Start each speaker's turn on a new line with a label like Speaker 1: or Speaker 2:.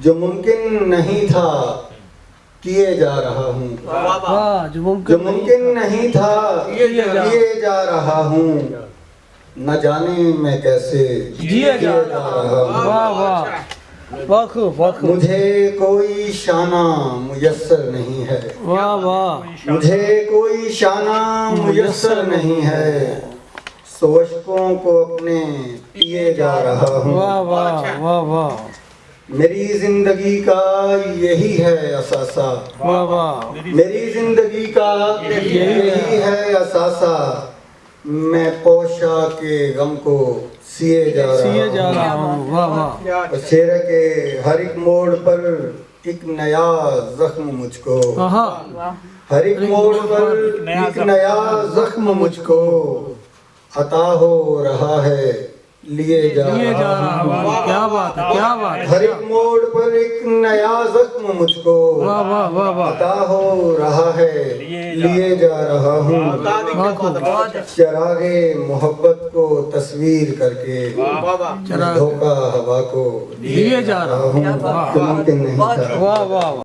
Speaker 1: जो मुमकिन नहीं था किए जा रहा हूँ।
Speaker 2: वाह, जो
Speaker 1: मुमकिन नहीं था किए जा रहा हूँ। न जाने मैं कैसे
Speaker 2: जिए जा
Speaker 1: रहा हूँ।
Speaker 2: वाह वाह, वाह वाह,
Speaker 1: मुझे कोई शाना मुयस्सर नहीं है।
Speaker 2: वाह वाह,
Speaker 1: मुझे कोई शाना मुयस्सर नहीं है। सोचकों को अपने पिए जा रहा हूँ।
Speaker 2: वाह वाह, वाह वाह,
Speaker 1: मेरी जिंदगी का यही है असासा।
Speaker 2: वाह वाह,
Speaker 1: मेरी जिंदगी का यही है असासा। मैं पोशा के गम को सिए जा रहा
Speaker 2: हूँ। वाह वाह,
Speaker 1: हूँ। शेर के हर एक मोड़ पर एक नया जख्म मुझको। हर एक मोड़ पर एक नया जख्म मुझको अता हो रहा है। लिए जा रहा हूँ।
Speaker 2: क्या बात है, क्या बात है।
Speaker 1: हर एक मोड़ पर एक नया जख्म मुझको
Speaker 2: वाह वाह, वाह वाह,
Speaker 1: अता हो रहा है। लिए जा रहा हूँ। चरागे मोहब्बत को तस्वीर करके धोखा हवा को
Speaker 2: लिए जा रहा हूँ।
Speaker 1: मुमकिन नहीं था।
Speaker 2: वाह वाह।